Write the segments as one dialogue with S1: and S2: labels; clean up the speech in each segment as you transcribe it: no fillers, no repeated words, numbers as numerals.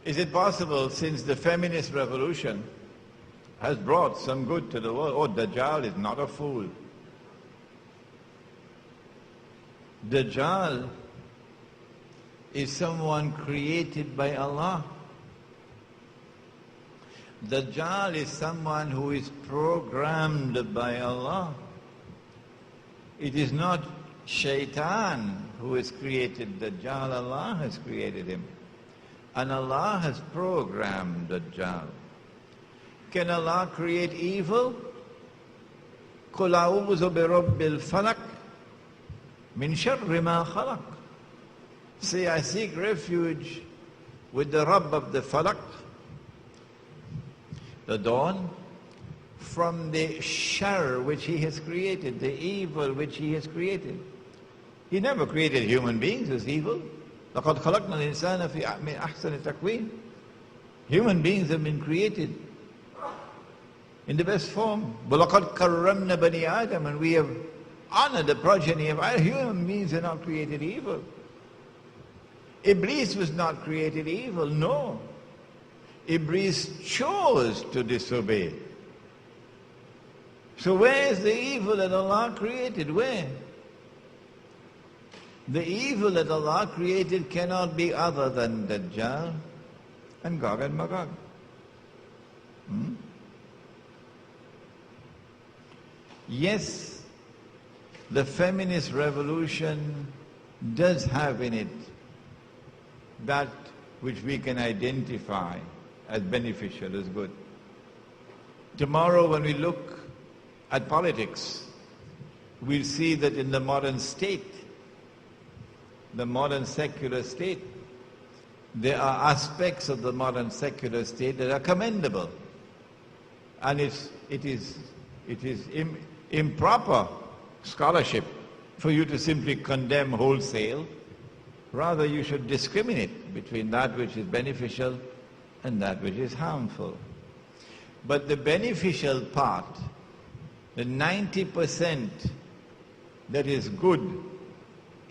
S1: Is it possible, since the feminist revolution has brought some good to the world, oh, Dajjal is not a fool. Dajjal is someone created by Allah. Dajjal is someone who is programmed by Allah. It is not Shaitan who has created Dajjal, Allah has created him. And Allah has programmed Dajjal. Can Allah create evil? قُلْ أَعُوذُ بِرَبِّ الْفَلَقِ مِنْ شَرِّ مَا خَلَقَ. Say, I seek refuge with the Rabb of the Falaq, the dawn, from the shar which He has created, the evil which He has created. He never created human beings as evil. لَقَدْ خَلَقْنَا الْإِنسَانَ فِي أَحْسَنِ تَقْوِيمٍ. Human beings have been created in the best form. وَلَقَدْ كَرَّمْنَا بَنِي آدَمَ. And we have honored the progeny of Adam. Human beings are not created evil. Iblis was not created evil, no. Iblis chose to disobey. So where is the evil that Allah created? Where? The evil that Allah created cannot be other than Dajjal and Gog and Magog. Yes, the feminist revolution does have in it that which we can identify as beneficial, as good. Tomorrow when we look at politics, we'll see that in the modern state, the modern secular state, there are aspects of the modern secular state that are commendable. And it is improper scholarship for you to simply condemn wholesale. Rather, you should discriminate between that which is beneficial and that which is harmful. But the beneficial part, the 90% that is good,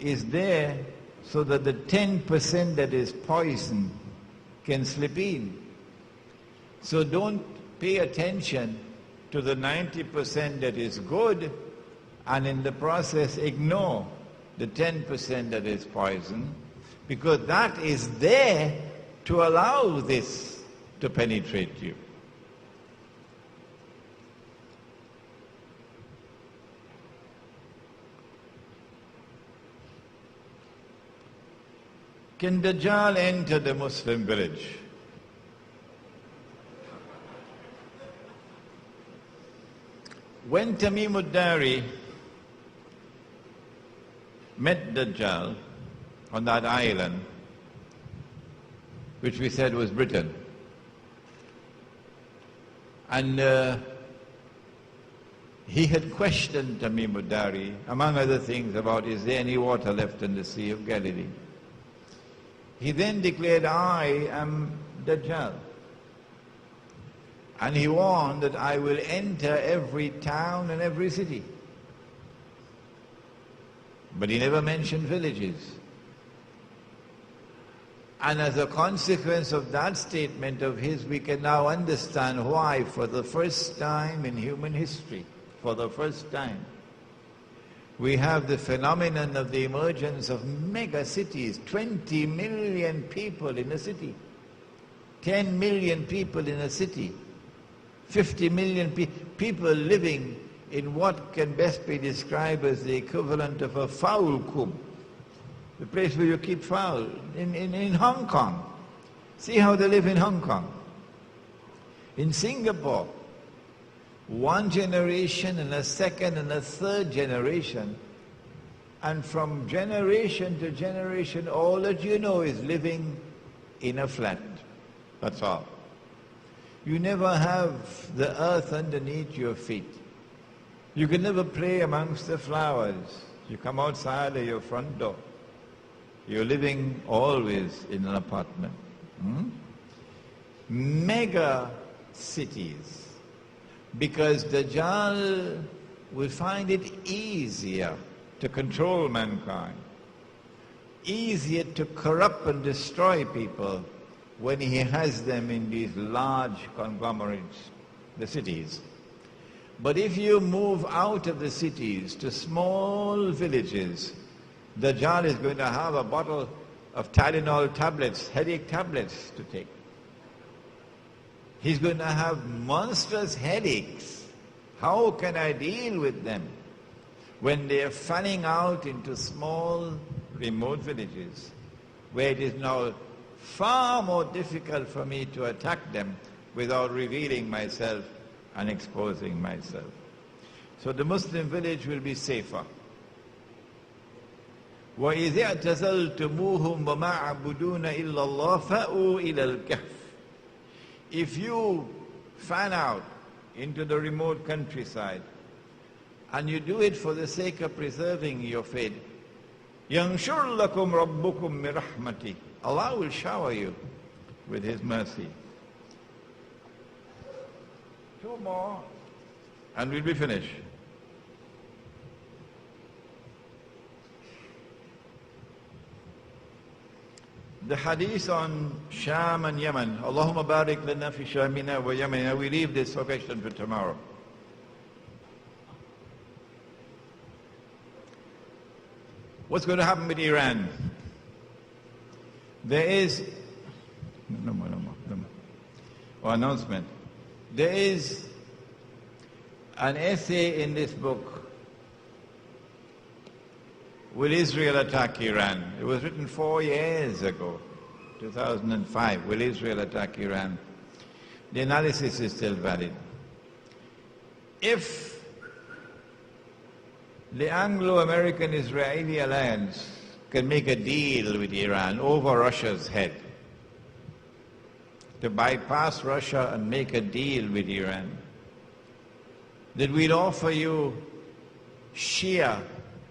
S1: is there so that the 10% that is poison can slip in. So don't pay attention to the 90% that is good and in the process ignore the 10% that is poison, because that is there to allow this to penetrate you. Can Dajjal enter the Muslim village? When Tamim ad-Dari met Dajjal on that island, which we said was Britain, and he had questioned Tamim ad-Dari, among other things, about is there any water left in the Sea of Galilee. He then declared, I am Dajjal. And he warned that I will enter every town and every city. But he never mentioned villages. And as a consequence of that statement of his, we can now understand why, for the first time in human history, for the first time, we have the phenomenon of the emergence of mega cities, 20 million people in a city, 10 million people in a city, 50 million people living in what can best be described as the equivalent of a fowl coop, the place where you keep fowl, in Hong Kong. See how they live in Hong Kong. In Singapore, one generation and a second and a third generation, and from generation to generation, all that you know is living in a flat. That's all. You never have the earth underneath your feet. You can never play amongst the flowers. You come outside of your front door. You're living always in an apartment. Mega cities. Because Dajjal will find it easier to control mankind, easier to corrupt and destroy people when he has them in these large conglomerates, the cities. But if you move out of the cities to small villages, Dajjal is going to have a bottle of Tylenol tablets, headache tablets to take. He's going to have monstrous headaches. How can I deal with them when they're fanning out into small, remote villages, where it is now far more difficult for me to attack them without revealing myself and exposing myself. So the Muslim village will be safer. وَإِذِ اعْتَزَلْتُمُوهُمْ وَمَا عَبُدُونَ إِلَّا اللَّهِ فَأْوُوا إِلَى الْكَهْفِ. If you fan out into the remote countryside and you do it for the sake of preserving your faith, يَنْشُرْ لَكُمْ رَبُّكُمْ مِنْ رَحْمَتِهِ. Allah will shower you with His mercy. Two more and we'll be finished. The hadith on Sham and Yemen. Allahumma barik lana fi Shamina wa Yemenina. We leave this question for tomorrow. What's going to happen with Iran? There is no more. Announcement. There is an essay in this book, Will Israel Attack Iran? It was written 4 years ago, 2005. Will Israel attack Iran? The analysis is still valid. If the Anglo-American-Israeli alliance can make a deal with Iran over Russia's head, to bypass Russia and make a deal with Iran, that we'll offer you Shia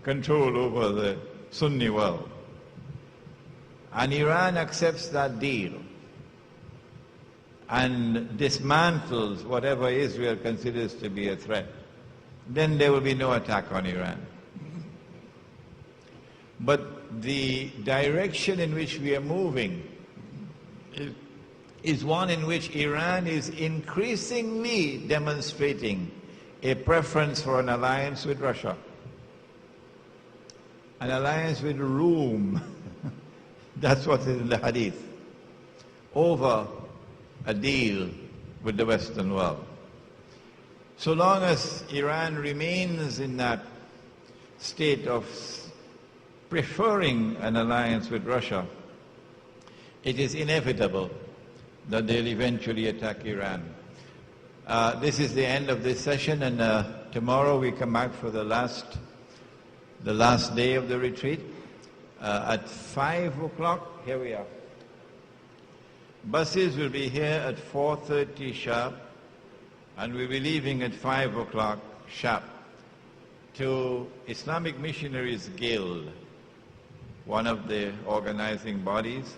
S1: control over the Sunni world, and Iran accepts that deal and dismantles whatever Israel considers to be a threat, then there will be no attack on Iran. But the direction in which we are moving is one in which Iran is increasingly demonstrating a preference for an alliance with Russia, an alliance with Rome, that's what is in the hadith, over a deal with the Western world. So long as Iran remains in that state of preferring an alliance with Russia, it is inevitable that they'll eventually attack Iran. This is the end of this session, and tomorrow we come back for the last day of the retreat. At 5 o'clock, here we are. Buses will be here at 4:30 sharp, and we'll be leaving at 5 o'clock sharp to Islamic Missionaries Guild, one of the organizing bodies,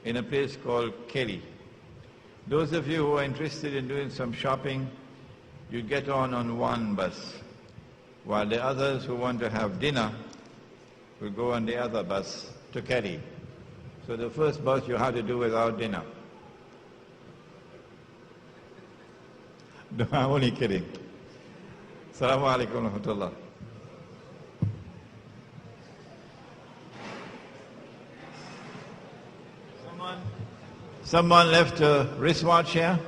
S1: in a place called Kelly. Those of you who are interested in doing some shopping, you get on one bus, while the others who want to have dinner will go on the other bus to Kelly. So the first bus you have to do without dinner. No, I'm only kidding. Assalamu alaikum wa rahmatullah. Someone left a wristwatch here?